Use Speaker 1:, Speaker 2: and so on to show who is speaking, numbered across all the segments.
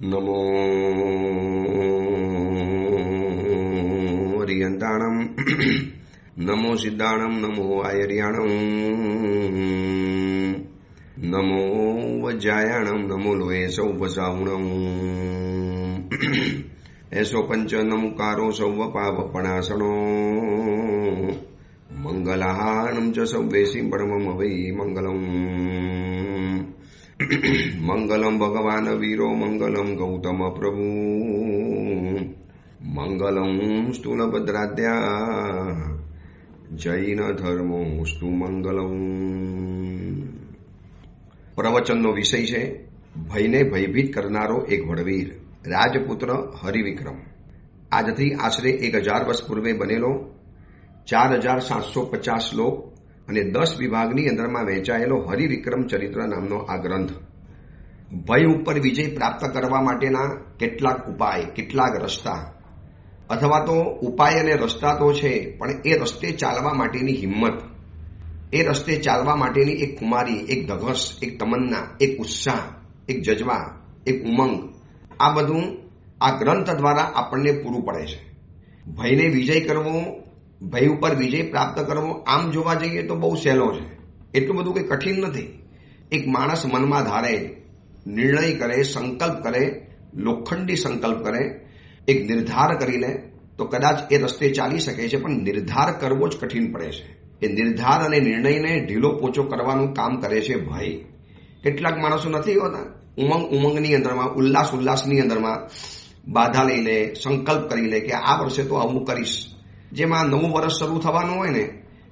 Speaker 1: નમો હરિયંતાણમ નમો સિદ્ધાણમ નમો આયર્યાણમ નમો વજ્જાયાણમ નમો લોહે સૌપસાવણમ એસો પંચ નમુકારો સૌવ પાપપણાસણો મંગલાહાનમ ચ સૌવેસી પરમમ વૈ મંગલમ મંગલમ ભગવાન વીરો મંગલમ ગૌતમ પ્રભુ મંગલમ સ્થૂલભદ્રાદ્યા જૈન ધર્મોસ્તુ મંગલમ. પ્રવચનનો વિષય છે ભયને ભયભીત કરનારો એક વડવીર, રાજપુત્ર હરિવિક્રમ. આજથી આશરે 1000 વર્ષ પૂર્વે બનેલો 4750 શ્લોક અને 10 વિભાગની અંદરમાં વહેંચાયેલો હરિવિક્રમ ચરિત્ર નામનો આ ગ્રંથ ભય ઉપર વિજય પ્રાપ્ત કરવા માટેના કેટલાક ઉપાય, કેટલાક રસ્તા, અથવા તો ઉપાય અને રસ્તા તો છે, પણ એ રસ્તે ચાલવા માટેની હિંમત, એ રસ્તે ચાલવા માટેની એક ખુમારી, એક ધગશ, એક તમન્ના, એક ઉત્સાહ, એક જજ્બા, એક ઉમંગ, આ બધું આ ગ્રંથ દ્વારા આપણને પૂરું પડે છે. ભયને વિજય કરવો, ભય ઉપર વિજય પ્રાપ્ત કરવો, આમ જોવા જઈએ તો બહુ સહેલો છે, એટલું બધું કંઈ કઠિન નથી. એક માણસ મનમાં ધારે, નિર્ણય કરે, સંકલ્પ કરે, લોખંડી સંકલ્પ કરે, એક નિર્ધાર કરી લે તો કદાચ એ રસ્તે ચાલી શકે છે, પણ નિર્ધાર કરવો જ કઠિન પડે છે. એ નિર્ધાર અને નિર્ણયને ઢીલો પોચો કરવાનું કામ કરે છે ભય. કેટલાક માણસો નથી હોતા ઉમંગની અંદરમાં, ઉલ્લાસની અંદરમાં બાધા લઈ લે, સંકલ્પ કરી લે કે આ વર્ષે તો આવું કરીશ. જેમાં નવું વર્ષ શરૂ થવાનું હોય ને,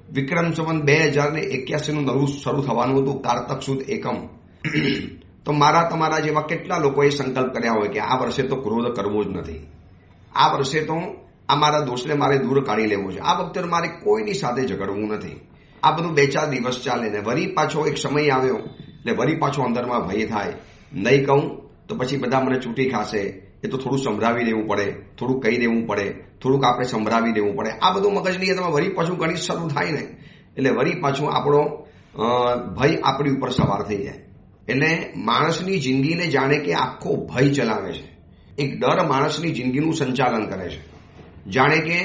Speaker 1: વિક્રમ સંવત 2081 નવું શરૂ થવાનું હતું, કારતક સુદ એકમ. તો મારા તમારા જેવા કેટલા લોકોએ સંકલ્પ કર્યા હોય કે આ વર્ષે તો ક્રોધ કરવો જ નથી, આ વર્ષે તો આ મારા દોષને મારે દૂર કાઢી લેવો છે, આ વખતે મારે કોઈની સાથે ઝઘડવું નથી. આ બધું 2-4 દિવસ ચાલે ને વરી પાછો એક સમય આવ્યો એટલે વરી પાછો અંદરમાં ભય થાય. નહીં કહું તો પછી બધા મને ચૂંટી ખાશે, એ તો થોડું સંભળાવી દેવું પડે, થોડું કહી દેવું પડે, થોડુંક આપણે સંભળાવી દેવું પડે. આ બધું મગજની અંદરમાં વરી પાછું ગણિત શરૂ થાય ને એટલે વરી પાછું આપણો ભય આપણી ઉપર સવાર થઈ જાય. એટલે માણસની જિંદગીને જાણે કે આખો ભય ચલાવે છે. એક ડર માણસની જિંદગીનું સંચાલન કરે છે, જાણે કે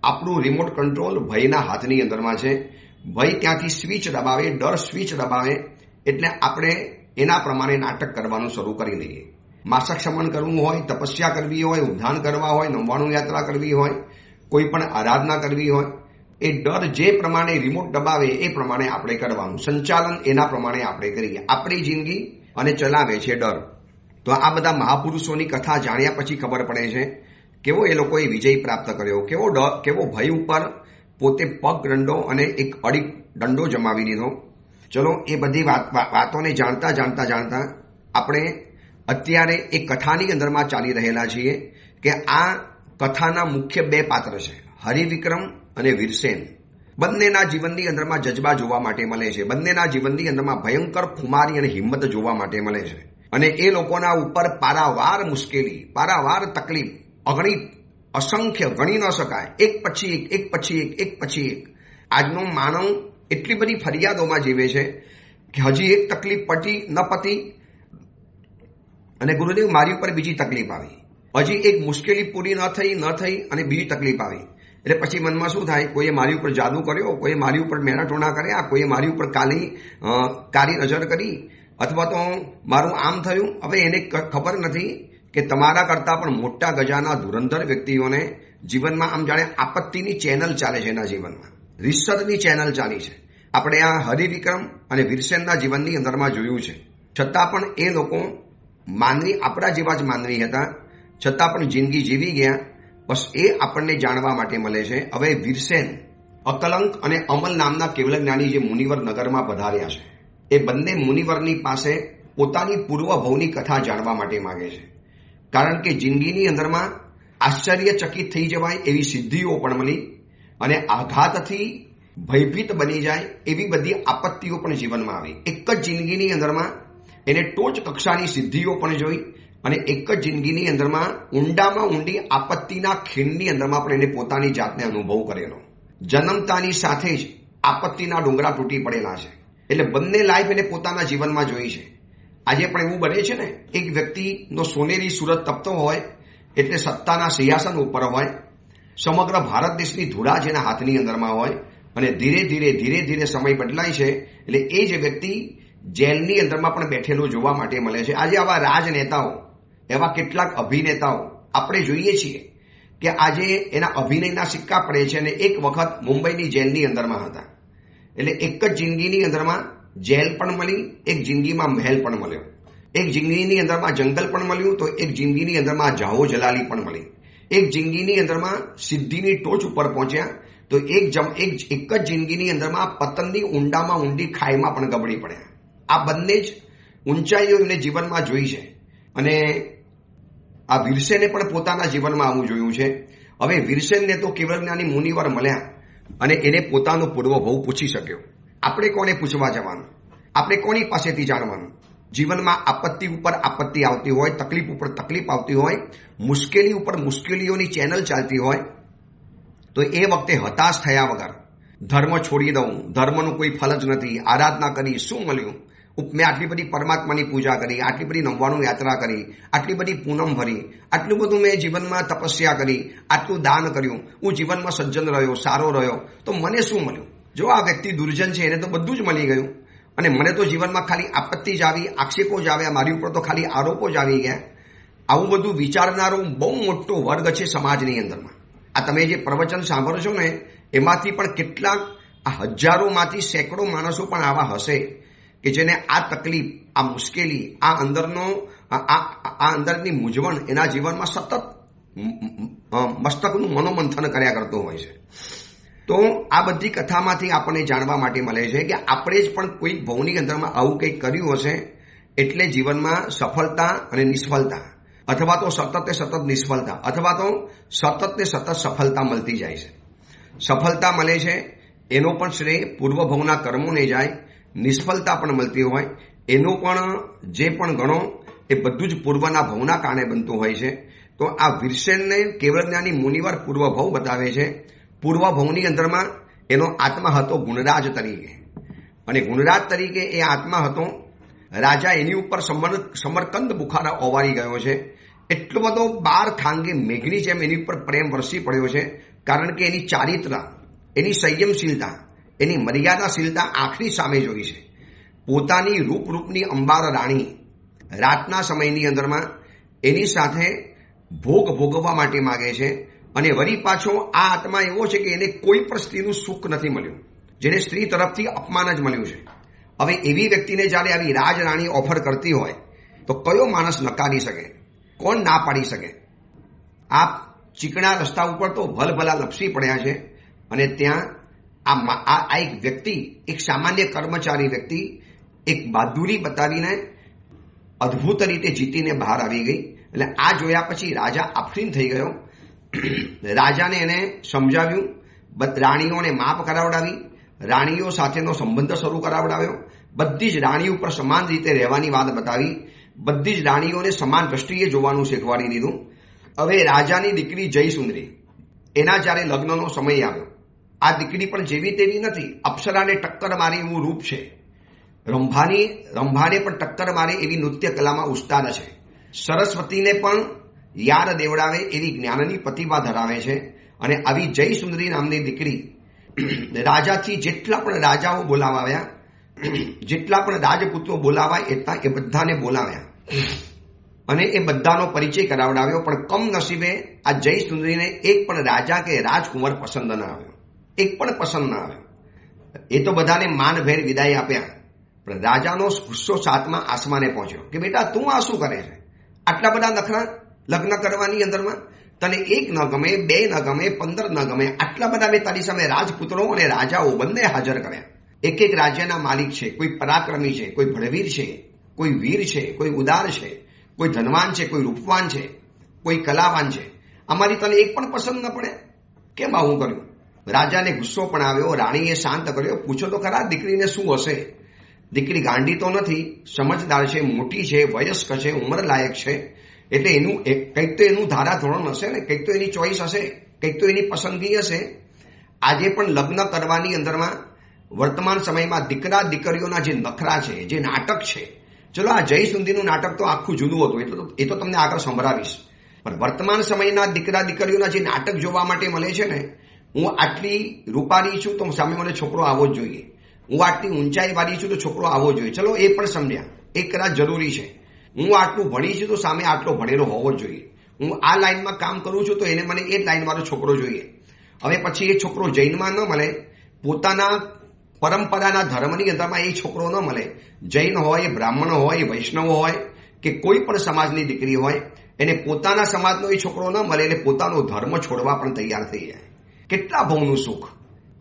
Speaker 1: આપણું રિમોટ કંટ્રોલ ભયના હાથની અંદરમાં છે. ભય ત્યાંથી સ્વિચ દબાવે, ડર સ્વિચ દબાવે એટલે આપણે એના પ્રમાણે નાટક કરવાનું શરૂ કરી દઈએ. માસક શમન કરવું હોય, તપસ્યા કરવી હોય, ઉદ્ધાન કરવા હોય, 99 યાત્રા કરવી હોય, કોઈ પણ આરાધના કરવી હોય, એ ડર જે પ્રમાણે રિમોટ દબાવે એ પ્રમાણે આપણે કરવાનું, સંચાલન એના પ્રમાણે આપણે કરીએ. આપણી જિંદગી અને ચલાવે છે ડર. તો આ બધા મહાપુરુષોની કથા જાણ્યા પછી ખબર પડે છે કેવો એ લોકોએ વિજય પ્રાપ્ત કર્યો, કેવો ભય ઉપર પોતે પગ દંડો અને એક અડીક દંડો જમાવી દીધો. ચલો એ બધી વાતોને જાણતા આપણે અત્યારે એક કથાની અંદરમાં ચાલી રહેલા છીએ કે આ કથાના મુખ્ય 2 પાત્ર છે, હરિવિક્રમ અને વીરસેન. બંનેના જીવનની અંદરમાં જજ્બા જોવા માટે મળે છે, બંનેના જીવનની અંદરમાં ભયંકર ખુમારી અને હિંમત જોવા માટે મળે છે. અને એ લોકોના ઉપર પારાવાર મુશ્કેલી, પારાવાર તકલીફ, અગણિત, અસંખ્ય, ગણી ન શકાય, એક પછી એક. આજનો માનવ એટલી બધી ફરિયાદોમાં જીવે છે કે હજી એક તકલીફ પતી ન પતી અને ગુરુદેવ મારી ઉપર બીજી તકલીફ આવી, હજી એક મુશ્કેલી પૂરી ન થઈ અને બીજી તકલીફ આવી. એટલે પછી મનમાં શું થાય, કોઈએ મારી ઉપર જાદુ કર્યો, કોઈએ મારી ઉપર મેણા ટોણા કર્યા, કોઈએ મારી ઉપર કાળી નજર કરી, અથવા તો મારું આમ થયું. હવે એને ખબર નથી કે તમારા કરતાં પણ મોટા ગજાના ધુરંધર વ્યક્તિઓને જીવનમાં આમ જાણે આપત્તિની ચેનલ ચાલે છે, એના જીવનમાં રિસર્ચની ચેનલ ચાલી છે. આપણે આ હરિવિક્રમ અને વીરસેનના જીવનની અંદરમાં જોયું છે. છતાં પણ એ લોકો માનવી, આપણા જેવા જ માનવી હતા, છતાં પણ જિંદગી જીવી ગયા. બસ એ આપણને જાણવા માટે મળે છે. હવે વીરસેન અકલંક અને અમલ નામના કેવલ જ્ઞાની જે મુનિવર નગરમાં પધાર્યા છે, એ બંને મુનિવરની પાસે પોતાની પૂર્વભવની કથા જાણવા માટે માંગે છે. કારણ કે જિંદગીની અંદરમાં આશ્ચર્યચકિત થઈ જવાય એવી સિદ્ધિઓ પણ મળી અને આઘાતથી ભયભીત બની જાય એવી બધી આપત્તિઓ પણ જીવનમાં આવી. એક જ જિંદગીની અંદરમાં એને ટોચ કક્ષાની સિદ્ધિઓ પણ જોઈ અને એક જ જિંદગીની અંદરમાં ઊંડામાં ઊંડી આપત્તિના ખીણની અંદરમાં પણ એને પોતાની જાતને અનુભવ કરેલો. જન્મતાની સાથે જ આપત્તિના ડુંગરા તૂટી પડેલા છે. એટલે બંને લાઈફ એને પોતાના જીવનમાં જોઈ છે. આજે પણ એવું બને છે ને, એક વ્યક્તિનો સોનેરી સુરત તપતો હોય એટલે સત્તાના સિંહાસન ઉપર હોય, સમગ્ર ભારત દેશની ધૂળા જેના હાથની અંદરમાં હોય, અને ધીરે ધીરે સમય બદલાય છે એટલે એ જ વ્યક્તિ જેલની અંદરમાં પણ બેઠેલો જોવા માટે મળે છે. આજે આવા રાજનેતાઓ, એવા કેટલાક અભિનેતાઓ આપણે જોઈએ છીએ કે આજે એના અભિનયના સિક્કા પડે છે અને એક વખત મુંબઈની જેલની અંદરમાં હતા. એટલે એક જ જિંદગીની અંદરમાં જેલ પણ મળી, એક જિંદગીમાં મહેલ પણ મળ્યો, એક જિંદગીની અંદરમાં જંગલ પણ મળ્યું, તો એક જિંદગીની અંદરમાં જાહો જલાલી પણ મળી, એક જિંદગીની અંદરમાં સિદ્ધિની ટોચ ઉપર પહોંચ્યા, તો એક જ જિંદગીની અંદરમાં પતનની ઊંડામાં ઊંડી ખાઈમાં પણ ગબડી પડ્યા. આ બંને જ ઊંચાઈઓ એમને જીવનમાં જોઈ છે અને આ વીરસેને પણ પોતાના જીવનમાં આવું જોયું છે. હવે વીરસેનને તો કેવળજ્ઞાની મુનિવર મળ્યા અને એને પોતાનો પૂર્વભવ પૂછી શક્યો. આપણે કોને પૂછવા જવાનું? આપણે કોની પાસેથી જાણવાનું? જીવનમાં આપત્તિ ઉપર આપત્તિ આવતી હોય, તકલીફ ઉપર તકલીફ આવતી હોય, મુશ્કેલી ઉપર મુશ્કેલીઓની ચેનલ ચાલતી હોય, તો એ વખતે હતાશ થયા વગર ધર્મ છોડી દઉં, ધર્મનું કોઈ ફલ જ નથી, આરાધના કરી શું મળ્યું, મેં આટલી બધી પરમાત્માની પૂજા કરી, આટલી બધી 99 યાત્રા કરી, આટલી બધી પૂનમ ભરી, આટલું બધું મેં જીવનમાં તપસ્યા કરી, આટલું દાન કર્યું, હું જીવનમાં સજ્જન રહ્યો, સારો રહ્યો, તો મને શું મળ્યું? જો આ વ્યક્તિ દુર્જન છે એને તો બધું જ મળી ગયું અને મને તો જીવનમાં ખાલી આપત્તિ જ આવી, આક્ષેપો જ આવ્યા, મારી ઉપર તો ખાલી આરોપો જ આવી ગયા. આવું બધું વિચારનારો બહુ મોટો વર્ગ છે સમાજની અંદરમાં. આ તમે જે પ્રવચન સાંભળો છો ને, એમાંથી પણ કેટલાક, આ હજારોમાંથી સેંકડો માણસો પણ આવા હશે કે જેને આ તકલીફ, આ મુશ્કેલી, આ અંદરની મૂંઝવણ એના જીવનમાં સતત મસ્તકનું મનોમંથન કર્યા કરતો હોય છે. તો આ બધી કથામાંથી આપણને જાણવા માટે મળે છે કે આપણે જ પણ કોઈ ભવની અંદરમાં આવું કંઈક કર્યું હશે એટલે જીવનમાં સફળતા અને નિષ્ફળતા, અથવા તો સતત નિષ્ફળતા, અથવા તો સતત સફળતા મળતી જાય છે. સફળતા મળે છે એનો પણ શ્રેય પૂર્વભવના કર્મોને જાય, નિષ્ફળતા પણ મળતી હોય એનો પણ જે પણ ગણો એ બધું જ પૂર્વના ભવના કારણે બનતું હોય છે. તો આ વીરસેનને કેવળજ્ઞાની મુનિવર પૂર્વભવ બતાવે છે. પૂર્વભવની અંદરમાં એનો આત્મા હતો ગુણરાજ તરીકે, અને ગુણરાજ તરીકે એ આત્મા હતો. રાજા એની ઉપર સમરકંદ બુખારા ઓવારી ગયો છે. એટલો બધો 12 ખાંગે મેઘની જેમ એની ઉપર પ્રેમ વરસી પડ્યો છે, કારણ કે એની ચારિત્ર, એની સંયમશીલતા, એની મર્યાદાશીલતા આંખની સામે જોઈ છે. પોતાની રૂપની અંબાર રાણી રાતના સમયની અંદરમાં એની સાથે ભોગ ભોગવવા માટે માગે છે. અને વળી પાછો આ આત્મા એવો છે કે એને કોઈ પણ સ્ત્રીનું સુખ નથી મળ્યું, જેને સ્ત્રી તરફથી અપમાન જ મળ્યું છે. હવે એવી વ્યક્તિને જ્યારે આવી રાજરાણી ઓફર કરતી હોય તો કયો માણસ નકારી શકે? કોણ ના પાડી શકે? આ ચીકણા રસ્તા ઉપર તો ભલભલા લપસી પડ્યા છે અને ત્યાં આ એક વ્યક્તિ, એક સામાન્ય કર્મચારી વ્યક્તિ એક બહાદુરી બતાવીને અદ્ભુત રીતે જીતીને બહાર આવી ગઈ. એટલે આ જોયા પછી રાજા આફરીન થઈ ગયો. રાજાને એને સમજાવ્યું, રાણીઓને માફ કરાવડાવી, રાણીઓ સાથેનો સંબંધ શરૂ કરાવડાવ્યો, બધી જ રાણી ઉપર સમાન રીતે રહેવાની વાત બતાવી, બધી જ રાણીઓને સમાન દ્રષ્ટિએ જોવાનું શીખવાડી દીધું. હવે રાજાની દીકરી જયસુંદરી, એના જ્યારે લગ્નનો સમય આવ્યો, આ દીકરી પણ જેવી તેવી નથી, અપ્સરાને ટક્કર મારી એવું રૂપ છે, રંભાને પણ ટક્કર મારે એવી નૃત્ય કલામાં ઉસ્તાદ છે, સરસ્વતીને પણ યાદ દેવડાવે એવી જ્ઞાનની પ્રતિભા ધરાવે છે. અને આવી જયસુંદરી નામની દીકરી રાજાથી જેટલા પણ રાજાઓ બોલાવ્યા, જેટલા પણ રાજપુત્રો બોલાવાય એટલા એ બધાને બોલાવ્યા અને એ બધાનો પરિચય કરાવડાવ્યો. પણ કમનસીબે આ જયસુંદરીને એક પણ રાજા કે રાજકુંવર પસંદ ન આવ્યો, એક પણ પસંદ ન આવ્યો. એ તો બધાને માનભેર વિદાય આપ્યા, પણ રાજાનો ગુસ્સો 7મા આસમાને પહોંચ્યો કે બેટા તું આ શું કરે છે? આટલા બધા નખરા લગ્ન કરવાની અંદરમાં તને એક ન ગમે, 2 ન ગમે, 15 ન ગમે, આટલા બધા મેં તારી સામે રાજપુત્રો અને રાજાઓ બંને હાજર કર્યા. એક રાજ્યના માલિક છે, કોઈ પરાક્રમી છે, કોઈ ભળવીર છે, કોઈ વીર છે, કોઈ ઉદાર છે, કોઈ ધનવાન છે, કોઈ રૂપવાન છે, કોઈ કલાવાન છે. અમારી તને એક પણ પસંદ ન પડે? કેમ આવું કર્યું? રાજાને ગુસ્સો પણ આવ્યો, રાણીએ શાંત કર્યો. પૂછો તો ખરા દીકરીને શું હશે? દીકરી ગાંડી તો નથી, સમજદાર છે, મોટી છે, વયસ્ક છે, ઉંમર લાયક છે. એટલે કંઈક તો એનું ધારાધોરણ હશે ને, કંઈક તો એની ચોઈસ હશે, કંઈક તો એની પસંદગી હશે. આજે પણ લગ્ન કરવાની અંદરમાં વર્તમાન સમયમાં દીકરા દીકરીઓના જે નખરા છે, જે નાટક છે, ચલો આ જય સુંદીનું નાટક તો આખું જુદું હતું, એ તો તમને આગળ સંભળાવીશ. પણ વર્તમાન સમયના દીકરા દીકરીઓના જે નાટક જોવા માટે મળે છે ને, હું આટલી રૂપારી છું તો સામે મને છોકરો આવો જ જોઈએ, હું આટલી ઊંચાઈ વાળી છું તો છોકરો આવો જોઈએ. ચલો એ પણ સમજ્યા, એ કદાચ જરૂરી છે. હું આટલું ભણી છું તો સામે આટલો ભણેલો હોવો જ જોઈએ. હું આ લાઈનમાં કામ કરું છું તો એને મને એ લાઈન વાળો છોકરો જોઈએ. હવે પછી એ છોકરો જૈનમાં ન મળે, પોતાના પરંપરાના ધર્મની અંદરમાં એ છોકરો ન મળે, જૈન હોય, બ્રાહ્મણ હોય, વૈષ્ણવ હોય કે કોઈ પણ સમાજની દીકરી હોય, એને પોતાના સમાજનો એ છોકરો ન મળે એટલે પોતાનો ધર્મ છોડવા પણ તૈયાર થઈ જાય. કેટલા ભવનું સુખ,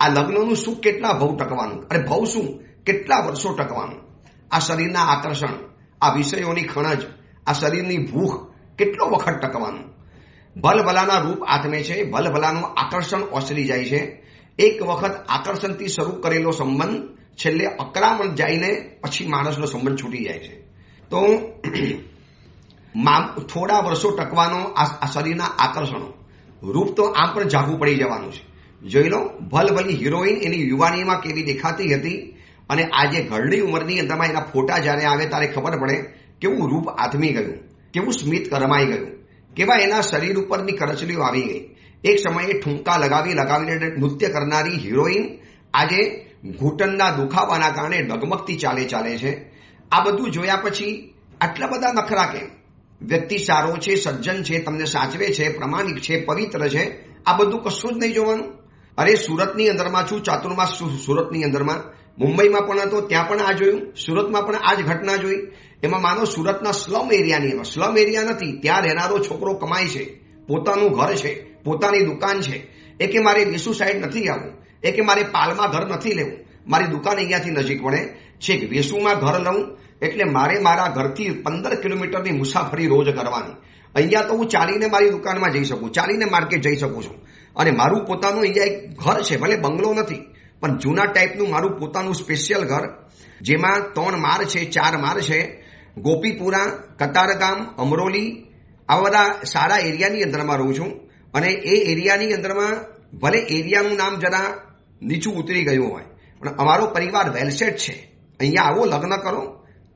Speaker 1: આ લગ્નનું સુખ કેટલા ભવ ટકવાનું, અરે ભવ શું કેટલા વર્ષો ટકવાનું. આ શરીરના આકર્ષણ, આ વિષયોની ખણજ, આ શરીરની ભૂખ કેટલો વખત ટકવાનું. ભલભલાના રૂપ આત્મે છે, ભલભલાનું આકર્ષણ ઓસરી જાય છે. એક વખત આકર્ષણથી શરૂ કરેલો સંબંધ છેલ્લે અકળામણ જઈને પછી માણસનો સંબંધ છૂટી જાય છે. તો થોડા વર્ષો ટકવાનો આ શરીરના આકર્ષણો, રૂપ તો આમ પણ જાગવું પડી જવાનું છે. જોઈ લો, ભલભલી હિરોઈન એની યુવાનીમાં કેવી દેખાતી હતી અને આજે ઘરડી ઉંમરની અંદરમાં એના ફોટા જ્યારે આવે ત્યારે ખબર પડે કેવું રૂપ આથમી ગયું, કેવું સ્મિત કરમાઈ ગયું, કેવા એના શરીર ઉપરની કરચલીઓ આવી ગઈ. એક સમયે ઠુમકા લગાવીને નૃત્ય કરનારી હિરોઈન આજે ઘૂંટણના દુખાવાના કારણે ડગમગતી ચાલે છે. આ બધું જોયા પછી આટલા બધા નખરા કેમ? વ્યક્તિ સારો છે, સજ્જન છે, તમને સાચવે છે, પ્રમાણિક છે, પવિત્ર છે, આ બધું કશું જ નહીં જોવાનું. અરે સુરતની અંદરમાં છું, ચાતુર્માસ સુરતની અંદરમાં, મુંબઈમાં પણ હતો ત્યાં પણ આ જોયું, સુરતમાં પણ આ જ ઘટના જોઈ. એમાં માનો સુરતના સ્લમ એરિયાની અંદર, સ્લમ એરિયા નથી, ત્યાં રહેનારો છોકરો કમાય છે, પોતાનું ઘર છે, પોતાની દુકાન છે. એ કે મારે વેસુ સાઈડ નથી આવવું, એ કે મારે પાલમાં ઘર નથી લેવું, મારી દુકાન અહીંયાથી નજીક પડે છે, વેસુમાં ઘર લઉં એટલે મારે મારા ઘરથી 15 કિલોમીટરની મુસાફરી રોજ કરવાની. અહીંયા તો હું ચાલીને મારી દુકાનમાં જઈ શકું, ચાલીને માર્કેટ જઈ શકું છું. અને મારું પોતાનું અહીંયા એક ઘર છે, ભલે બંગલો નથી પણ જૂના ટાઈપનું મારું પોતાનું સ્પેશિયલ ઘર, જેમાં 3 માળ છે, 4 માળ છે. ગોપીપુરા, કતારગામ, અમરોલી આવા બધા સારા એરિયાની અંદરમાં રહું છું. અને એ એરિયાની અંદરમાં ભલે એરિયાનું નામ જરા નીચું ઉતરી ગયું હોય પણ અમારો પરિવાર વેલસેટ છે. અહીંયા આવો લગ્ન કરો,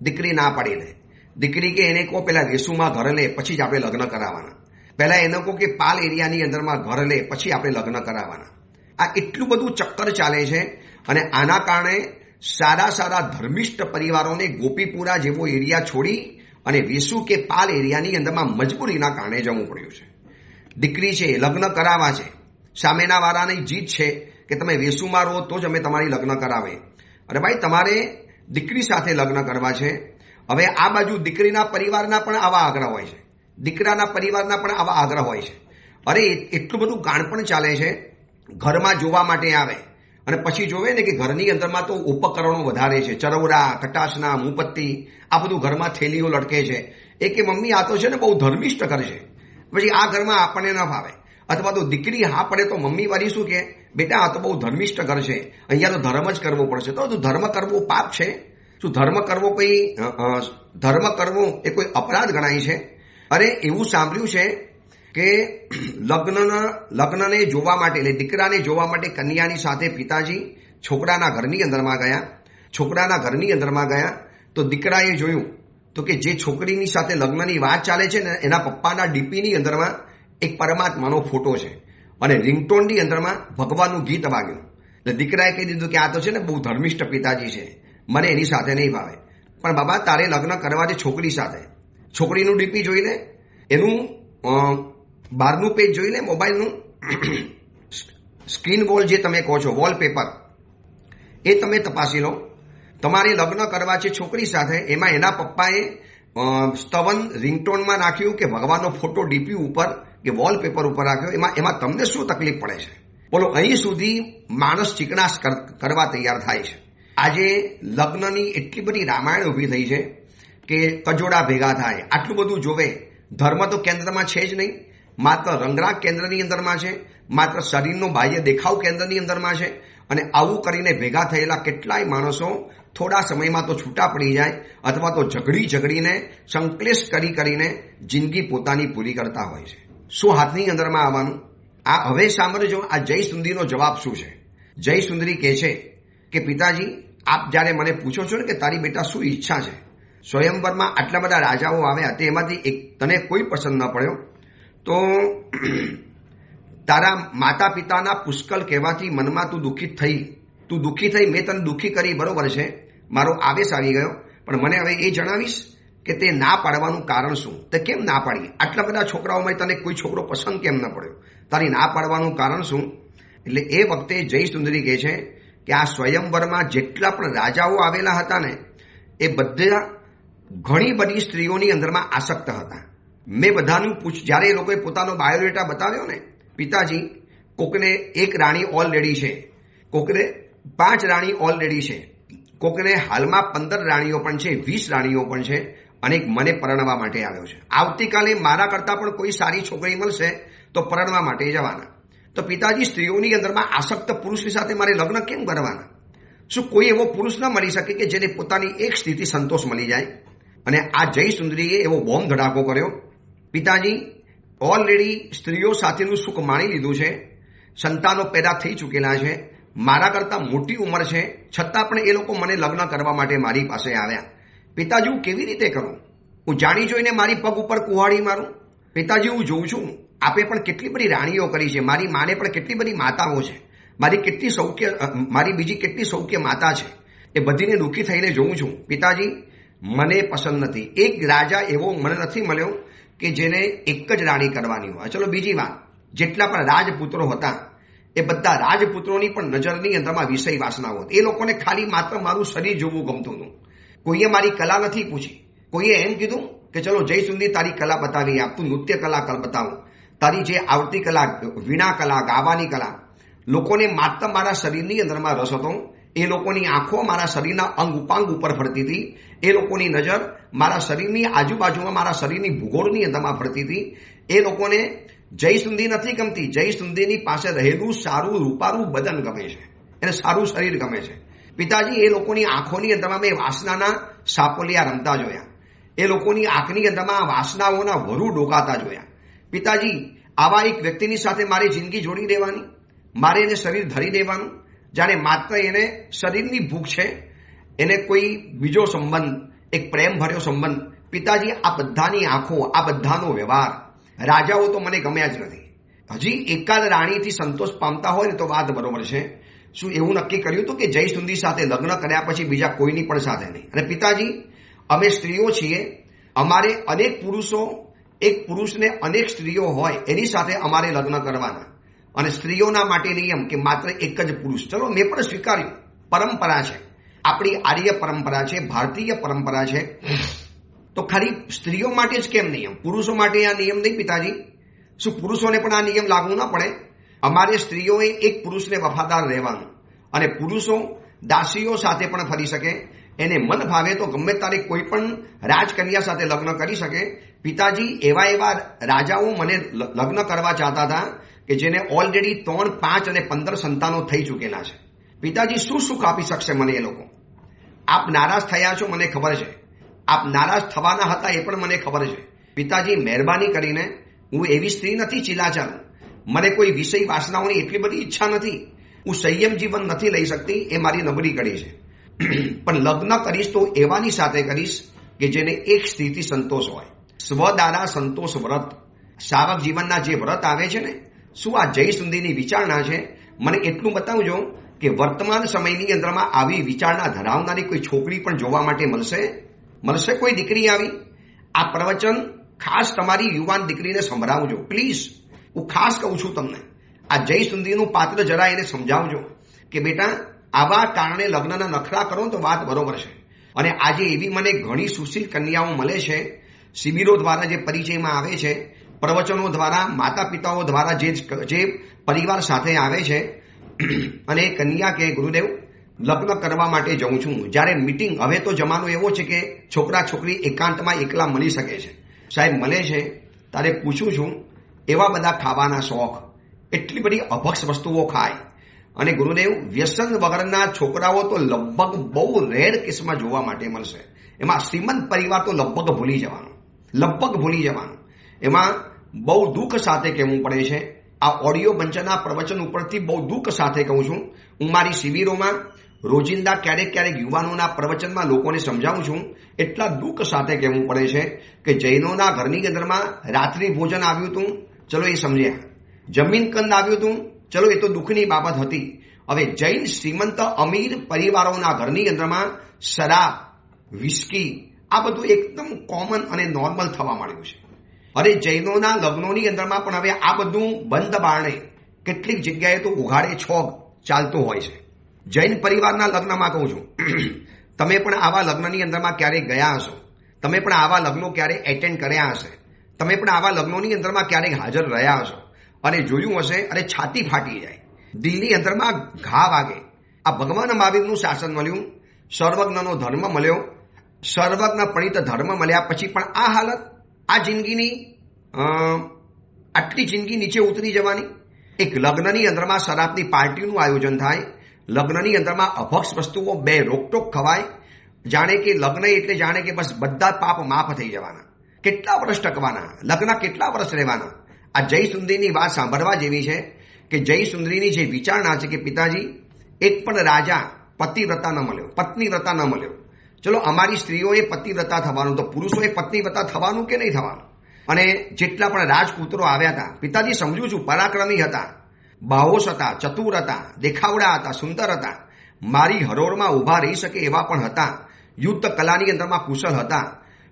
Speaker 1: દીકરી ના પાડી દે. દીકરી કે એને કહો પેલા વેસુમાં ઘર લે પછી જ આપણે લગ્ન કરાવવાના, પહેલા એને કહો કે પાલ એરિયાની અંદરમાં ઘર લે પછી આપણે લગ્ન કરાવવાના. આ એટલું બધું ચક્કર ચાલે છે. અને આના કારણે સારા ધર્મિષ્ઠ પરિવારોને ગોપીપુરા જેવો એરિયા છોડી અને વેસુ કે પાલ એરિયાની અંદરમાં મજબૂરીના કારણે જવું પડ્યું છે. દીકરી છે, લગ્ન કરાવવા છે, સામેના વાળાની જીત છે કે તમે વેસુમાં રહો તો જ અમે તમારી લગ્ન કરાવે. અરે ભાઈ, તમારે દીકરી સાથે લગ્ન કરવા છે. હવે આ બાજુ દીકરીના પરિવારના પણ આવા આગ્રહ હોય છે, દીકરાના પરિવારના પણ આવા આગ્રહ હોય છે. અરે એટલું બધું ગાણપણ ચાલે છે. ઘરમાં જોવા માટે આવે અને પછી જોવે ને કે ઘરની અંદરમાં તો ઉપકરણો વધારે છે, ચરવડા, કટાસના, મૂપત્તી, આ બધું ઘરમાં થેલીઓ લટકે છે. એ કે મમ્મી આ તો છે ને બહુ ધર્મિષ્ઠ ઘર છે, પછી આ ઘરમાં આપણને ન ભાવે. અથવા તો દીકરી હા પડે તો મમ્મી વાળી શું કે બેટા આ તો બહુ ધર્મિષ્ઠ ઘર છે, અહીંયા તો ધર્મ જ કરવો પડશે. તો ધર્મ કરવો પાપ છે? શું ધર્મ કરવો એ કોઈ અપરાધ ગણાય છે? અરે એવું સાંભળ્યું છે કે લગ્નને જોવા માટે, એટલે દીકરાને જોવા માટે કન્યાની સાથે પિતાજી છોકરાના ઘરની અંદરમાં ગયા તો દીકરાએ જોયું તો કે જે છોકરીની સાથે લગ્નની વાત ચાલે છે ને એના પપ્પાના ડીપીની અંદરમાં એક પરમાત્માનો ફોટો છે અને રિંગટોનની અંદરમાં ભગવાનનું ગીત વાગ્યું. એટલે દીકરાએ કહી દીધું કે આ તો છે ને બહુ ધર્મિષ્ઠ પિતાજી છે, મને એની સાથે નહીં ભાવે. પણ બાબા તારે લગ્ન કરવા છે છોકરી સાથે, છોકરીનું ડીપી જોઈ લે, એનું બહારનું પેજ જોઈ લે, મોબાઈલનું સ્ક્રીન વોલ જે તમે કહો છો વોલપેપર, એ તમે તપાસી લો. તમારે લગ્ન કરવા છે છોકરી સાથે, એમાં એના પપ્પાએ સ્તવન રિંગટોનમાં નાખ્યું કે ભગવાનનો ફોટો ડીપી ઉપર કે વોલપેપર ઉપર રાખ્યો. એમાં તમને શું તકલીફ પડે છે? બોલો, અહીં સુધી માણસ ચીકણાશ કરવા તૈયાર થાય છે. આજે લગ્નની એટલી બધી રામાયણ ઊભી થઈ છે કે કજોડા ભેગા થાય, આટલું બધું જોવે. ધર્મ તો કેન્દ્રમાં છે જ નહીં, માત્ર રંગરાગ કેન્દ્રની અંદરમાં છે, માત્ર શરીરનો બાહ્ય દેખાવ કેન્દ્રની અંદરમાં છે. અને આવું કરીને ભેગા થયેલા કેટલાય માણસો થોડા સમયમાં તો છૂટા પડી જાય અથવા તો ઝઘડીને સંકલેશ કરીને જિંદગી પોતાની પૂરી કરતા હોય છે. શું હાથની અંદરમાં આવવાનું? આ હવે સાંભળજો, આ જય સુંદરીનો જવાબ શું છે. જય સુંદરી કહે છે કે પિતાજી આપ જ્યારે મને પૂછો છો ને કે તારી બેટા શું ઈચ્છા છે, સ્વયંવરમાં આટલા બધા રાજાઓ આવ્યા તેમાંથી એક તને કોઈ પસંદ ન પડ્યો તો તારા માતા પિતાના પુષ્કળ કહેવાથી મનમાં તું દુઃખી થઈ મેં તને દુઃખી કરી, બરોબર છે, મારો આવેશ આવી ગયો, પણ મને હવે એ જણાવીશ કે તે ના પાડવાનું કારણ શું? તે કેમ ના પાડી? આટલા બધા છોકરાઓમાં તને કોઈ છોકરો પસંદ કેમ ન પડ્યો? તારી ના પાડવાનું કારણ શું? એટલે એ વખતે જયસુંદરી કહે છે કે આ સ્વયંવરમાં જેટલા પણ રાજાઓ આવેલા હતા ને એ બધા ઘણી બધી સ્ત્રીઓની અંદરમાં આસક્ત હતા. મેં બધાનું જ્યારે એ લોકોએ પોતાનો બાયોડેટા બતાવ્યો ને, પિતાજી કોકને એક રાણી ઓલરેડી છે, કોકને 5 રાણી ઓલરેડી છે, કોકને હાલમાં 15 રાણીઓ પણ છે, 20 રાણીઓ પણ છે, અને મને પરણવા માટે આવ્યો છે. આવતીકાલે મારા કરતાં પણ કોઈ સારી છોકરી મળશે તો પરણવા માટે જવાના. તો પિતાજી સ્ત્રીઓની અંદરમાં આસક્ત પુરુષની સાથે મારે લગ્ન કેમ કરવાના? શું કોઈ એવો પુરુષ ન મળી શકે કે જેને પોતાની એક સ્થિતિ સંતોષ મળી જાય? અને આ જયસુંદરીએ એવો બોમ્બ ધડાકો કર્યો. પિતાજી ઓલરેડી સ્ત્રીઓ સાથેનું સુખ માણી લીધું છે, સંતાનો પેદા થઈ ચૂકેલા છે, મારા કરતાં મોટી ઉંમર છે, છતાં પણ એ લોકો મને લગ્ન કરવા માટે મારી પાસે આવ્યા. પિતાજી હું કેવી રીતે કરું? હું જાણી જોઈને મારી પગ ઉપર કુહાડી મારું? પિતાજી હું જોઉં છું આપે પણ કેટલી બધી રાણીઓ કરી છે, મારી માને પણ કેટલી બધી માતાઓ છે, મારી બીજી કેટલી સૌખ્ય માતા છે, એ બધીને દુઃખી થઈને જોઉં છું. પિતાજી મને પસંદ નથી. એક રાજા એવો મને નથી મળ્યો કે જેને એક જ રાણી કરવાની હોય. ચલો બીજી વાત, જેટલા પણ રાજપુત્રો હતા એ બધા રાજપુત્રોની પણ નજરની અંદરમાં વિષય વાસનાઓ હતી. એ લોકોને ખાલી માત્ર મારું શરીર જોવું ગમતું હતું. કોઈએ મારી કલા નથી પૂછી. કોઈએ એમ કીધું કે ચલો જયસુંદરી તારી કલા બતાવી આપ, તું નૃત્ય કલા બતાવું, તારી જે આવતી કલા, વીણા કલા, ગાવાની કલા. લોકોને માત્ર મારા શરીરની અંદરમાં રસ હતો. એ લોકોની આંખો મારા શરીરના અંગ ઉપાંગ ઉપર ફરતી હતી. એ લોકોની નજર મારા શરીરની આજુબાજુમાં મારા શરીરની ભૂગોળની અંદરમાં ફરતી હતી. એ લોકોને જયસુંદરી નથી ગમતી, જયસુંદરીની પાસે રહેલું સારું રૂપારું બદન ગમે છે, એને સારું શરીર ગમે છે. પિતાજી એ લોકોની આંખોની અંદરમાં મેં વાસનાના સાપોલિયા રમતા જોયા. એ લોકોની આંખની અંદરમાં વાસનાઓના વરુ ડોકાતા જોયા. પિતાજી આવા એક વ્યક્તિની સાથે મારે જિંદગી જોડી દેવાની, મારે એને શરીર ધરી દેવાનું, જાણે માત્ર એને શરીરની ભૂખ છે, એને કોઈ બીજો સંબંધ, એક પ્રેમ ભર્યો સંબંધ. પિતાજી આ બધાની આંખો, આ બધાનો વ્યવહાર, રાજાઓ તો મને ગમ્યા જ નથી. હજી એકાદ રાણીથી સંતોષ પામતા હોય ને તો વાત બરોબર છે. શું એવું નક્કી કર્યું હતું કે જયસુંદરી સાથે લગ્ન કર્યા પછી બીજા કોઈની પણ સાથે નહીં? અને પિતાજી અમે સ્ત્રીઓ છીએ, અમારે અનેક પુરુષો, એક પુરુષને અનેક સ્ત્રીઓ હોય એની સાથે અમારે લગ્ન કરવાના, અને સ્ત્રીઓના માટે નિયમ કે માત્ર એક જ પુરુષ. ચલો મેં પણ સ્વીકાર્યું, પરંપરા છે, આપણી આર્ય પરંપરા છે, ભારતીય પરંપરા છે, તો ખાલી સ્ત્રીઓ માટે જ કેમ નિયમ, પુરુષો માટે આ નિયમ નહીં? પિતાજી શું પુરુષોને પણ આ નિયમ લાગુ ન પડે? અમારે સ્ત્રીઓએ એક પુરુષને વફાદાર રહેવાનું, અને પુરુષો દાસીઓ સાથે પણ ફરી શકે, એને મન ભાવે તો ગમે તારે કોઈ પણ રાજકન્યા સાથે લગ્ન કરી શકે. પિતાજી એવા રાજાઓ મને લગ્ન કરવા ચાહતા હતા કે જેને ઓલરેડી 3, 5 અને 15 સંતાનો થઈ ચૂકેલા છે. પિતાજી શું સુખ આપી શકશે મને એ લોકો? આપ નારાજ થયા છો મને ખબર છે, આપ નારાજ થવાના હતા એ પણ મને ખબર છે. પિતાજી મહેરબાની કરીને, હું એવી સ્ત્રી નથી ચીલાચાલ, મને કોઈ વિષય વાસનાઓની એટલી બધી ઈચ્છા નથી, હું સંયમ જીવન નથી લઈ શકતી, એ મારી નબળી કડી છે. પણ લગ્ન કરીશ તો એવાની સાથે કરીશ કે જેને એક સ્થિતિ સંતોષ હોય. સ્વદારા સંતોષ વ્રત, સાવક જીવનના જે વ્રત આવે છે ને, શું આ જયસુંદરીની વિચારણા છે? મને એટલું બતાવજો કે વર્તમાન સમયની અંદરમાં આવી વિચારણા ધરાવનારી કોઈ છોકરી પણ જોવા માટે મળશે કોઈ દીકરી આવી? આ પ્રવચન ખાસ તમારી યુવાન દીકરીને સંભળાવજો પ્લીઝ. હું ખાસ કહું છું તમને, આ જયસુંદરીનું પાત્ર જરા એને સમજાવજો કે બેટા આવા કારણે લગ્નના નખરા કરો તો વાત બરોબર છે. અને આજે એવી મને ઘણી સુશીલ કન્યાઓ મળે છે, શિબિરો દ્વારા જે પરિચયમાં આવે છે, પ્રવચનો દ્વારા, માતા પિતાઓ દ્વારા જે પરિવાર સાથે આવે છે, અને કન્યા કે ગુરુદેવ લગ્ન કરવા માટે જઉં છું. જ્યારે મીટિંગ, હવે તો જમાનો એવો છે કે છોકરા છોકરી એકાંતમાં એકલા મળી શકે છે. સાહેબ મળે છે તારે પૂછું છું, એવા બધા ખાવાના શોખ, એટલી બધી અભક્ષ વસ્તુઓ ખાય. અને ગુરુદેવ વ્યસન વગરના છોકરાઓ તો લગભગ બહુ રેર કેસમાં જોવા માટે મળશે. એમાં શ્રીમંત પરિવાર તો લગભગ ભૂલી જવાનું. એમાં બહુ દુઃખ સાથે કહેવું પડે છે. આ ઓડિયો બંચના પ્રવચન ઉપરથી બહુ દુઃખ સાથે કહું છું. હું મારી શિબિરોમાં રોજિંદા ક્યારેક યુવાનોના પ્રવચનમાં લોકોને સમજાવું છું એટલા દુઃખ સાથે કહેવું પડે છે કે જૈનોના ઘરની અંદરમાં રાત્રિ ભોજન આવ્યું હતું, ચલો એ સમજ્યા. જમીન કંદ આવ્યું હતું, ચલો એ તો દુઃખની બાબત હતી. હવે જૈન શ્રીમંત અમીર પરિવારોના ઘરની અંદરમાં શરાબ, વિસ્કી આ બધું એકદમ કોમન અને નોર્મલ થવા માંડ્યું છે. અરે જૈનોના લગ્નોની અંદરમાં પણ હવે આ બધું બંધ બારણે કેટલીક જગ્યાએ તો ઉઘાડે છોગ ચાલતું હોય છે. જૈન પરિવારના લગ્નમાં કહું છું, તમે પણ આવા લગ્નની અંદરમાં ક્યારેક ગયા હશો, તમે પણ આવા લગ્નો ક્યારેક એટેન્ડ કર્યા હશે, તમે પણ આવા લગ્નોની અંદરમાં ક્યારેક હાજર રહ્યા હશો અને જોયું હશે અને છાતી ફાટી જાય, દિલની અંદરમાં ઘા વાગે. આ ભગવાન મહાવીરનું શાસન મળ્યું, સર્વજ્ઞનો ધર્મ મળ્યો, સર્વજ્ઞ પ્રણીત ધર્મ મળ્યા પછી પણ આ હાલત, આ જિંદગીની આટલી જિંદગી નીચે ઉતરી જવાની. એક લગ્નની અંદરમાં શરાબની પાર્ટીનું આયોજન થાય, લગ્નની અંદરમાં અભક્ષ વસ્તુઓ બે રોકટોક ખવાય, જાણે કે લગ્ન એટલે જાણે કે બસ બધા પાપ માફ થઈ જવાના. કેટલા વર્ષ ટકવાના, લગ્ન કેટલા વર્ષ રહેવાના. આ જય સુંદરીની વાત સાંભળવા જેવી છે કે જય સુંદરીની જે વિચારણા છે કે પિતાજી એક પણ રાજા પતિવ્રતા ન મળ્યો, પત્નીવ્રતા ન મળ્યો. ચલો અમારી સ્ત્રીઓએ પતિવ્રતા થવાનું, તો પુરુષોએ પત્નીવ્રતા થવાનું કે નહીં થવાનું. અને જેટલા પણ રાજપુત્રો આવ્યા હતા, પિતાજી સમજુ છું પરાક્રમી હતા, બાહોશ હતા, ચતુર હતા, દેખાવડા હતા, સુંદર હતા, મારી હરોળમાં ઊભા રહી શકે એવા પણ હતા, યુદ્ધ કલાની અંદરમાં કુશળ હતા.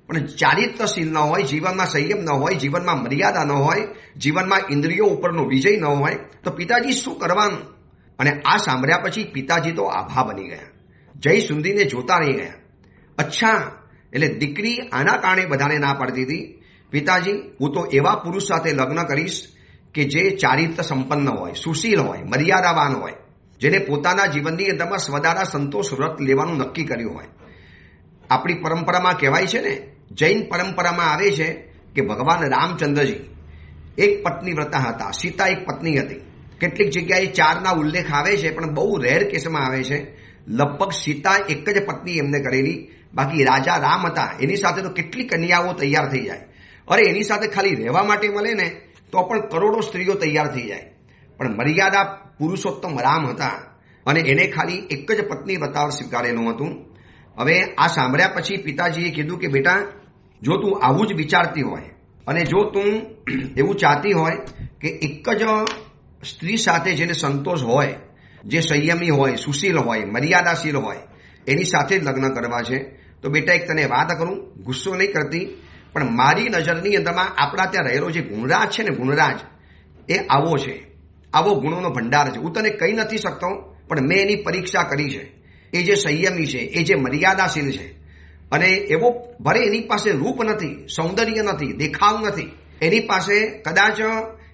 Speaker 1: પણ ચારિત્રશીલ ન હોય, જીવનમાં સંયમ ન હોય, જીવનમાં મર્યાદા ન હોય, જીવનમાં ઇન્દ્રિયો ઉપરનો વિજય ન હોય, તો પિતાજી શું કરવાનું. અને આ સાંભળ્યા પછી પિતાજી તો આભા બની ગયા, જય સુંદરીને જોતા રહી ગયા. અચ્છા, એટલે દીકરી આના કારણે બધાને ના પાડતી હતી, પિતાજી હું તો એવા પુરુષ સાથે લગ્ન કરીશ કે જે ચારિત્ર સંપન્ન હોય, સુશીલ હોય, મર્યાદાવાન હોય, જેને પોતાના જીવનની અંદરમાં સ્વદારા સંતોષ વ્રત લેવાનું નક્કી કર્યું હોય. આપણી પરંપરામાં કહેવાય છે ને, જૈન પરંપરામાં આવે છે કે ભગવાન રામચંદ્રજી એક પત્ની વ્રતા હતા, સીતા એક પત્ની હતી. કેટલીક જગ્યાએ ચારના ઉલ્લેખ આવે છે, પણ બહુ રેર કેસમાં આવે છે. લગભગ સીતા એક જ પત્ની એમને કરેલી, બાકી રાજા રામ હતા એની સાથે તો કેટલી કન્યાઓ તૈયાર થઈ જાય. અરે એની સાથે ખાલી રહેવા માટે મળે ને તો પણ કરોડો સ્ત્રીઓ તૈયાર થઈ જાય. પણ મર્યાદા પુરુષોત્તમ રામ હતા અને એને ખાલી એક જ પત્ની વ્રત સ્વીકારેલું હતું. હવે આ સાંભળ્યા પછી પિતાજીએ કીધું કે બેટા, જો તું આવું જ વિચારતી હોય અને જો તું એવું ચાહતી હોય કે એક જ સ્ત્રી સાથે જેને સંતોષ હોય, જે સંયમી હોય, સુશીલ હોય, મર્યાદાશીલ હોય, એની સાથે જ લગ્ન કરવા છે, તો બેટા એક તને વાત કરું, ગુસ્સો નહીં કરતી, પણ મારી નજરની અંદરમાં આપણા ત્યાં રહેલો જે ગુણરાજ છે ને, ગુણરાજ એ આવો છે, આવો ગુણોનો ભંડાર છે. હું તને કહી નથી શકતો, પણ મેં એની પરીક્ષા કરી છે. એ જે સંયમી છે, એ જે મર્યાદાશીલ છે, અને એવો ભલે એની પાસે રૂપ નથી, સૌંદર્ય નથી, દેખાવ નથી, એની પાસે કદાચ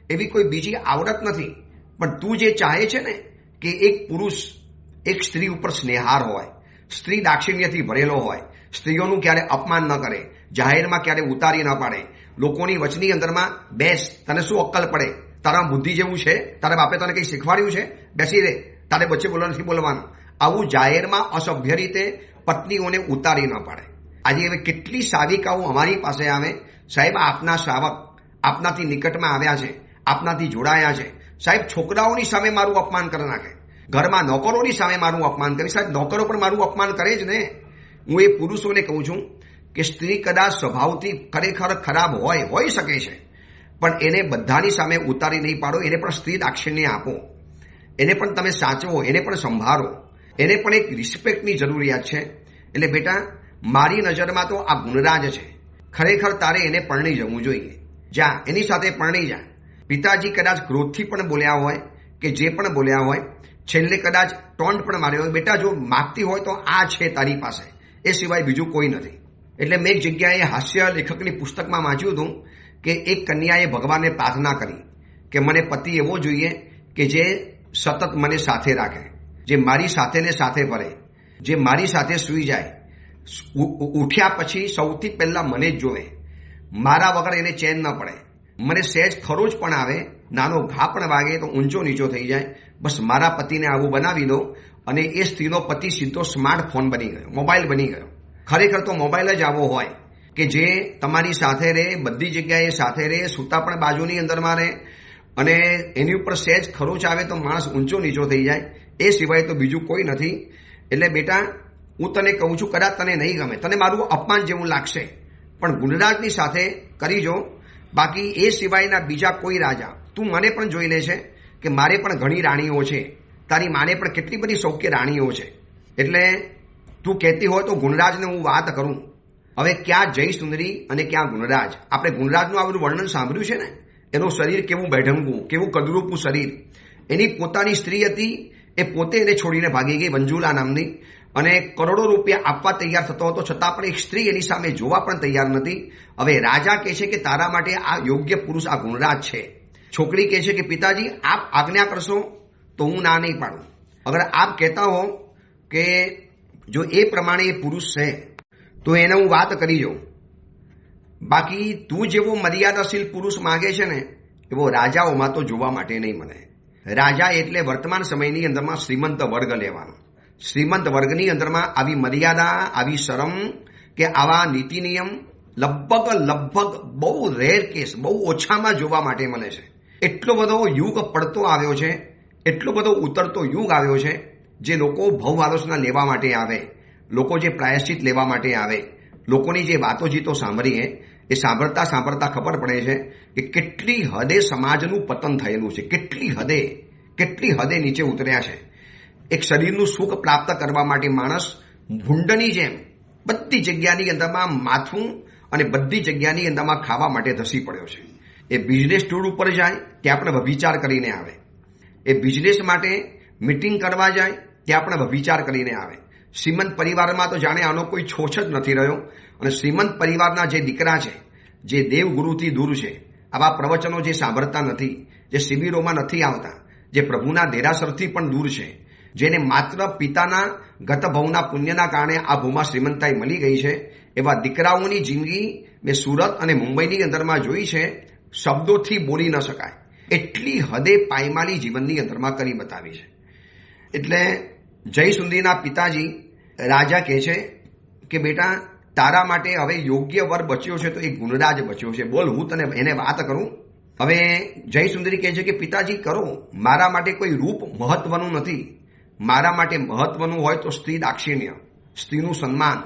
Speaker 1: એવી કોઈ બીજી આવડત નથી, પણ તું જે ચાહે છે ને કે એક પુરુષ એક સ્ત્રી ઉપર સ્નેહાર હોય, સ્ત્રી દાક્ષિણ્યથી ભરેલો હોય, સ્ત્રીઓનું ક્યારે અપમાન ન કરે, જાહેરમાં ક્યારે ઉતારી ન પાડે, લોકોની વચની અંદરમાં બેસ, તને શું અક્કલ પડે, તારા બુદ્ધિ જેવું છે, તારા બાપે તને કંઈ શીખવાડ્યું છે, બેસી રહે, તારે વચ્ચે બોલવા નથી બોલવાનું, આવું જાહેરમાં અસભ્ય રીતે પત્નીઓને ઉતારી ન પાડે. આજે હવે કેટલી સાવિકાઓ અમારી પાસે આવે, સાહેબ આપના શ્રાવક આપનાથી નિકટમાં આવ્યા છે, આપનાથી જોડાયા છે, સાહેબ છોકરાઓની સામે મારું અપમાન કરી નાખે, ઘરમાં નોકરોની સામે મારું અપમાન કરે. સાહેબ નોકરો પણ મારું અપમાન કરે જ ને. હું એ પુરુષોને કહું છું કે સ્ત્રી કદાચ સ્વભાવથી ખરેખર ખરાબ હોઈ શકે છે, પણ એને બધાની સામે ઉતારી નહીં પાડો, એને પણ સ્ત્રી દાક્ષિણ્ય આપો, એને પણ તમે સાચવો, એને પણ સંભાળો, એને પણ એક રિસ્પેક્ટની જરૂરિયાત છે. એટલે બેટા મારી નજરમાં તો આ ગુણરાજ છે, ખરેખર તારે એને પરણી જવું જોઈએ. જા, એની સાથે પરણી જા. પિતાજી કદાચ ક્રોધથી પણ બોલ્યા હોય કે જે પણ બોલ્યા હોય, છેલ્લે કદાચ ટોન્ટ પણ માર્યો હોય, બેટા જો માગતી હોય તો આ છે તારી પાસે, એ સિવાય બીજું કોઈ નથી. એટલે મેં એક જગ્યાએ હાસ્ય લેખકની પુસ્તકમાં વાંચ્યું હતું કે એક કન્યાએ ભગવાનને પ્રાર્થના કરી કે મને પતિ એવો જોઈએ કે જે સતત મને સાથે રાખે, જે મારી સાથે ને સાથે ફરે, જે મારી સાથે સૂઈ જાય, ઉઠ્યા પછી સૌથી પહેલા મને જ જોવે, મારા વગર એને ચેન ન પડે, મને સહેજ ખરોચ પણ આવે, નાનો ઘા પણ વાગે તો ઊંચો નીચો થઈ જાય, બસ મારા પતિને આવું બનાવી દો. અને એ સ્ત્રીનો પતિ સીધો સ્માર્ટફોન બની ગયો, મોબાઈલ બની ગયો. ખરેખર તો મોબાઈલ જ આવો હોય કે જે તમારી સાથે રહે, બધી જગ્યાએ સાથે રહે, સૂતા પણ બાજુની અંદરમાં રહે, અને એની ઉપર સહેજ ખરોચ આવે તો માણસ ઊંચો નીચો થઈ જાય, એ સિવાય તો બીજું કોઈ નથી. એટલે બેટા હું તને કહું છું, કદાચ તને નહીં ગમે, તને મારું અપમાન જેવું લાગશે, પણ ગુણરાજની સાથે કરી જો. બાકી એ સિવાયના બીજા કોઈ રાજા, તું મને પણ જોઈ લે છે કે મારે પણ ઘણી રાણીઓ છે, તારી માને પણ કેટલી બધી સૌખ્ય રાણીઓ છે. એટલે તું કહેતી હોય તો ગુણરાજને હું વાત કરું. હવે ક્યાં જય સુંદરી અને ક્યાં ગુણરાજ? આપણે ગુણરાજનું આ બધું વર્ણન સાંભળ્યું છે ને, એનું શરીર કેવું બેઢંગું, કેવું કદરૂપું શરીર. એની પોતાની સ્ત્રી હતી, એ પોતે એને છોડીને ભાગી ગઈ, મંજુલા નામની, અને કરોડો રૂપિયા આપવા તૈયાર થતો હતો, છતાં પણ એક સ્ત્રી એની સામે જોવા પણ તૈયાર નથી. હવે રાજા કહે છે કે તારા માટે આ યોગ્ય પુરુષ આ ગુણરાજ છે. છોકરી કહે છે કે પિતાજી આપ આજ્ઞા કરશો તો હું ના નહીં પાડું. અગર આપ કહેતા હો કે જો એ પ્રમાણે એ પુરુષ છે તો એને હું વાત કરી જાઉં. બાકી તું જેવો મર્યાદાશીલ પુરુષ માંગે છે ને એવો રાજાઓમાં તો જોવા માટે નહીં મળે. રાજા એટલે વર્તમાન સમયની અંદરમાં શ્રીમંત વર્ગ લેવાનો. શ્રીમંત વર્ગની અંદરમાં આવી મર્યાદા, આવી શરમ કે આવા નીતિ નિયમ લગભગ બહુ રેર કેસ, બહુ ઓછામાં જોવા માટે મળે છે. એટલો બધો યુગ પડતો આવ્યો છે, એટલો બધો ઉતરતો યુગ આવ્યો છે, જે લોકો ભવ આલોચના લેવા માટે આવે, લોકો જે પ્રાયશ્ચિત લેવા માટે આવે, લોકોની જે વાતો જીતો સાંભળીએ, એ સાંભળતા સાંભળતા ખબર પડે છે કે કેટલી હદે સમાજનું પતન થયેલું છે, કેટલી હદે નીચે ઉતર્યા છે. એક શરીરનું સુખ પ્રાપ્ત કરવા માટે માણસ ભૂંડની જેમ બધી જગ્યાની અંદરમાં માથું અને બધી જગ્યાની અંદરમાં ખાવા માટે ધસી પડ્યો છે. એ બિઝનેસ ટૂર ઉપર જાય ત્યાં પણ વ્યભિચાર કરીને આવે, એ બિઝનેસ માટે મીટિંગ કરવા જાય ત્યાં પણ વ્યભિચાર કરીને આવે. શ્રીમંત પરિવારમાં તો જાણે આનો કોઈ છોછ જ નથી રહ્યો. અને શ્રીમંત પરિવારના જે દીકરા છે, જે દેવગુરુથી દૂર છે, આવા પ્રવચનો જે સાંભળતા નથી, જે શિબિરોમાં નથી આવતા, જે પ્રભુના દેરાસરથી પણ દૂર છે, જેને માત્ર પિતાના ગતભવના પુણ્યના કારણે આ ભૂમાં શ્રીમંતાઈ મળી ગઈ છે, એવા દીકરાઓની જિંદગી મેં સુરત અને મુંબઈની અંદરમાં જોઈ છે, શબ્દોથી બોલી ન શકાય એટલી હદે પાયમાલી જીવનની અંદરમાં કરી બતાવી છે. એટલે જયસુંદરીના પિતાજી રાજા કહે છે કે બેટા તારા માટે હવે યોગ્ય વર બચ્યો છે તો એ ગુણરાજ બચ્યો છે, બોલ હું તને એને વાત કરું. હવે જયસુંદરી કહે છે કે પિતાજી કરો, મારા માટે કોઈ રૂપ મહત્વનું નથી, મારા માટે મહત્વનું હોય તો સ્ત્રી દાક્ષિણ્ય, સ્ત્રીનું સન્માન,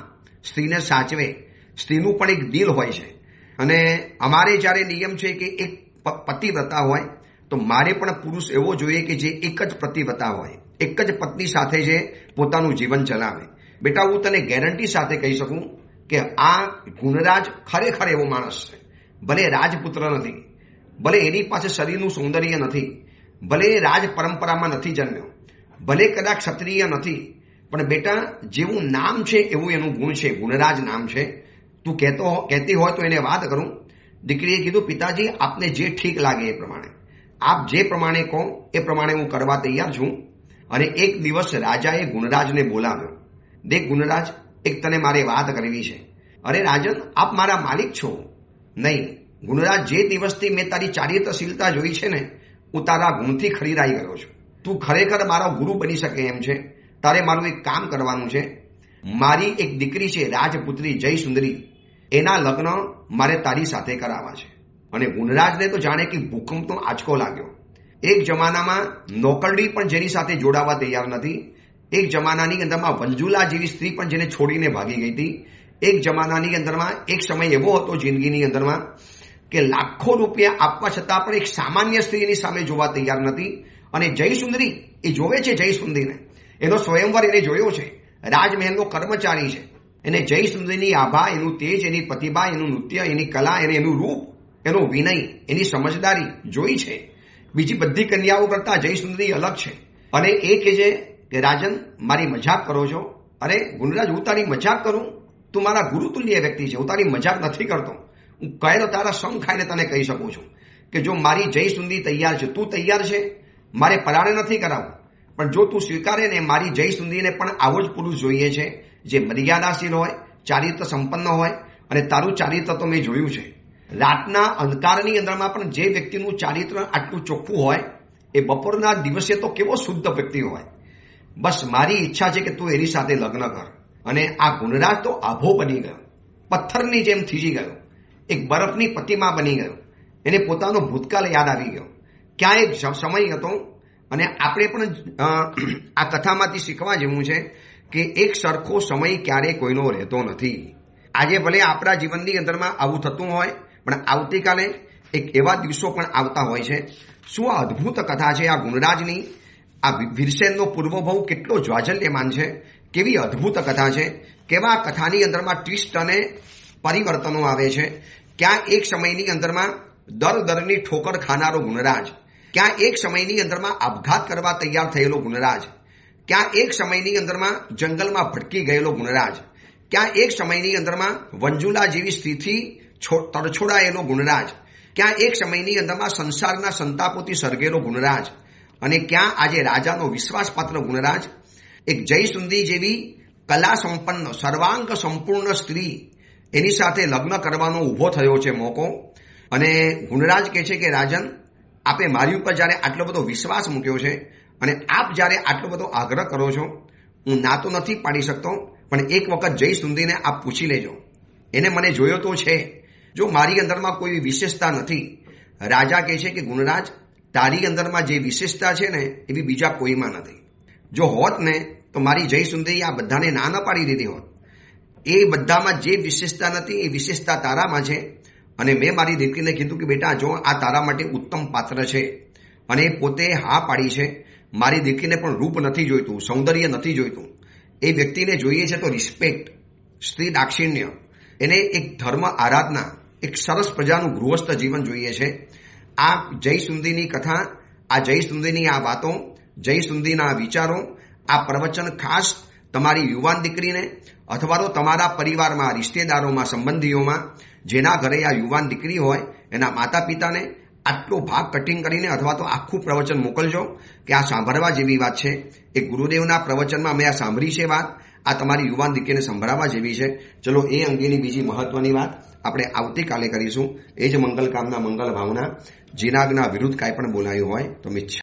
Speaker 1: સ્ત્રીને સાચવે, સ્ત્રીનું પણ એક દિલ હોય છે. અને અમારે જ્યારે નિયમ છે કે એક પતિવ્રતા હોય તો મારે પણ પુરુષ એવો જોઈએ કે જે એક જ પતિવ્રતા હોય, એક જ પત્ની સાથે જે પોતાનું જીવન ચલાવે. બેટા હું તને ગેરંટી સાથે કહી શકું કે આ ગુણરાજ ખરેખર એવો માણસ છે. ભલે રાજપુત્ર નથી, ભલે એની પાસે શરીરનું સૌંદર્ય નથી, ભલે રાજ પરંપરામાં નથી જન્મ્યો, ભલે કદાચ ક્ષત્રિય નથી, પણ બેટા જેવું નામ છે એવું એનું ગુણ છે, ગુણરાજ નામ છે. તું કહેતી હોય તો એને વાત કરું. દીકરીએ કીધું પિતાજી આપને જે ઠીક લાગે એ પ્રમાણે, આપ જે પ્રમાણે કહો એ પ્રમાણે હું કરવા તૈયાર છું. અને એક દિવસ રાજાએ ગુણરાજને બોલાવ્યો. દેખ ગુણરાજ, એક તને મારે વાત કરવી છે. અરે રાજન, આપ મારા માલિક છો? નહીં ગુણરાજ, જે દિવસથી મેં તારી ચારિત્રશીલતા જોઈ છે ને, હું તારા ગુણથી ખરીરાઈ ગયો છું. તું ખરેખર મારો ગુરુ બની શકે એમ છે. તારે મારું એક કામ કરવાનું છે. મારી એક દીકરી છે રાજપુત્રી જયસુંદરી, એના લગ્ન મારે તારી સાથે કરાવવા છે. અને ગુણરાજને તો જાણે કે ભૂકંપનો આંચકો લાગ્યો. એક જમાનામાં નોકરડી પણ જેની સાથે જોડાવા તૈયાર નથી. એક જમાનાની અંદરમાં વંજુલા જેવી સ્ત્રી પણ જેને છોડીને ભાગી ગઈ હતી. એક જમાનાની અંદરમાં એક સમય એવો હતો જિંદગીની અંદરમાં કે લાખો રૂપિયા આપવા છતાં પણ એક સામાન્ય સ્ત્રીની સામે જોવા તૈયાર નથી. અને જયસુંદરી એ જોવે છે જયસુંદરીને, એનો સ્વયંવર એને જોયો છે, રાજમહેલનો કર્મચારી છે. એને જયસુંદરીની આભા, એનું તેજ, એની પ્રતિભા, એનું નૃત્ય, એની કલા, એનું રૂપ, એનો વિનય, એની સમજદારી જોઈ છે. બીજી બધી કન્યાઓ કરતા જયસુંદરી અલગ છે. અને એ કહે છે કે રાજન મારી મજાક કરો છો? અરે ગુણરાજ, હું તારી મજાક કરું? તું મારા ગુરુતુલ્ય વ્યક્તિ છે, હું તારી મજાક નથી કરતો. હું કહેલો તારા સમ ખાઈને તને કહી શકું છું કે જો મારી જયસુંદરી તૈયાર છે, તું તૈયાર છે, મારે પરાણે નથી કરાવવું, પણ જો તું સ્વીકારે ને મારી જયસુંદરીને પણ આવો જ પુરુષ જોઈએ છે, જે મર્યાદાશીલ હોય, ચારિત્ર સંપન્ન હોય. અને તારું ચારિત્ર તો મેં જોયું છે. રાતના અંધકારની અંદરમાં પણ જે વ્યક્તિનું ચારિત્ર આટલું ચોખ્ખું હોય એ બપોરના દિવસે તો કેવો શુદ્ધ વ્યક્તિ હોય. બસ મારી ઈચ્છા છે કે તું એની સાથે લગ્ન કર. અને આ ગુણરાજ તો આભો બની ગયો, પથ્થરની જેમ થીજી ગયો, એક બરફની પ્રતિમા બની ગયો. એને પોતાનો ભૂતકાળ યાદ આવી ગયો. ક્યાં એક સમય હતો, અને આપણે પણ આ કથામાંથી શીખવા જેવું છે કે એક સરખો સમય ક્યારે કોઈનો રહેતો નથી. આજે ભલે આપણા જીવનની અંદરમાં આવું થતું હોય, પણ આવતીકાલે એક એવા દિવસો પણ આવતા હોય છે. શું આ અદ્ભુત કથા છે આ ગુણરાજની! આ વીરસેનનો પૂર્વભાવ કેટલો જ્વાજલ્યમાન છે, કેવી અદ્ભુત કથા છે, કેવા કથાની અંદરમાં ટ્વિસ્ટ અને પરિવર્તનો આવે છે. ક્યાં એક સમયની અંદરમાં દરની ઠોકર ખાનારો ગુણરાજ, ક્યાં એક સમયની અંદરમાં આપઘાત કરવા તૈયાર થયેલો ગુણરાજ, ક્યાં એક સમયની અંદરમાં જંગલમાં ભટકી ગયેલો ગુણરાજ, ક્યાં એક સમયની અંદરમાં વંજુલા જેવી સ્થિતિ તરછોડાયેલો ગુણરાજ, ક્યાં એક સમયની અંદરમાં સંસારના સંતાપોથી સર્ગેલો ગુણરાજ, અને ક્યાં આજે રાજાનો વિશ્વાસપાત્ર ગુણરાજ, એક જયસુંદી જેવી કલા સંપન્ન સર્વાંગ સંપૂર્ણ સ્ત્રી, એની સાથે લગ્ન કરવાનો ઊભો થયો છે મોકો. અને ગુણરાજ કહે છે કે રાજન, આપે મારી ઉપર જ્યારે આટલો બધો વિશ્વાસ મૂક્યો છે અને આપ જ્યારે આટલો બધો આગ્રહ કરો છો, હું ના તો નથી પાડી શકતો, પણ એક વખત જયસુંદીને આપ પૂછી લેજો. એને મને જોયો તો છે, જો મારી અંદરમાં કોઈ વિશેષતા નથી. રાજા કહે છે કે ગુણરાજ, તારી અંદરમાં જે વિશેષતા છે ને એવી બીજા કોઈમાં નથી. જો હોત ને તો મારી જયસુંદરી આ બધાને ના ન પાડી દીધી હોત. એ બધામાં જે વિશેષતા નથી એ વિશેષતા તારામાં છે. અને મેં મારી દીકરીને કીધું કે બેટા જો આ તારા માટે ઉત્તમ પાત્ર છે, અને પોતે હા પાડી છે. મારી દીકરીને પણ રૂપ નથી જોઈતું, સૌંદર્ય નથી જોઈતું. એ વ્યક્તિને જોઈએ છે તો રિસ્પેક્ટ, સ્ત્રી દાક્ષિણ્ય, એને એક ધર્મ આરાધના, એક સરસ પ્રજાનું ગૃહસ્થ જીવન જોઈએ છે. આ જયસુંદીની કથા, આ જયસુંદીની આ વાતો, જયસુંદીના આ વિચારો, આ પ્રવચન ખાસ તમારી યુવાન દીકરીને અથવા તો તમારા પરિવારમાં, રિશ્તેદારોમાં, સંબંધીઓમાં જેના ઘરે આ યુવાન દીકરી હોય એના માતા પિતાને આટલો ભાગ કટિંગ કરીને અથવા તો આખું પ્રવચન મોકલજો કે આ સાંભળવા જેવી વાત છે. એ ગુરુદેવના પ્રવચનમાં મેં આ સાંભળી છે વાત, આ તમારી યુવાન દીકરીને સંભળાવવા જેવી છે. ચલો એ અંગેની બીજી મહત્વની વાત આપણે આવતીકાલે કરીશું. એ જ મંગલ કામના, મંગલ ભાવના. જીનાગના વિરુદ્ધ કાંઈ પણ બોલાયું હોય તો મિચ્છ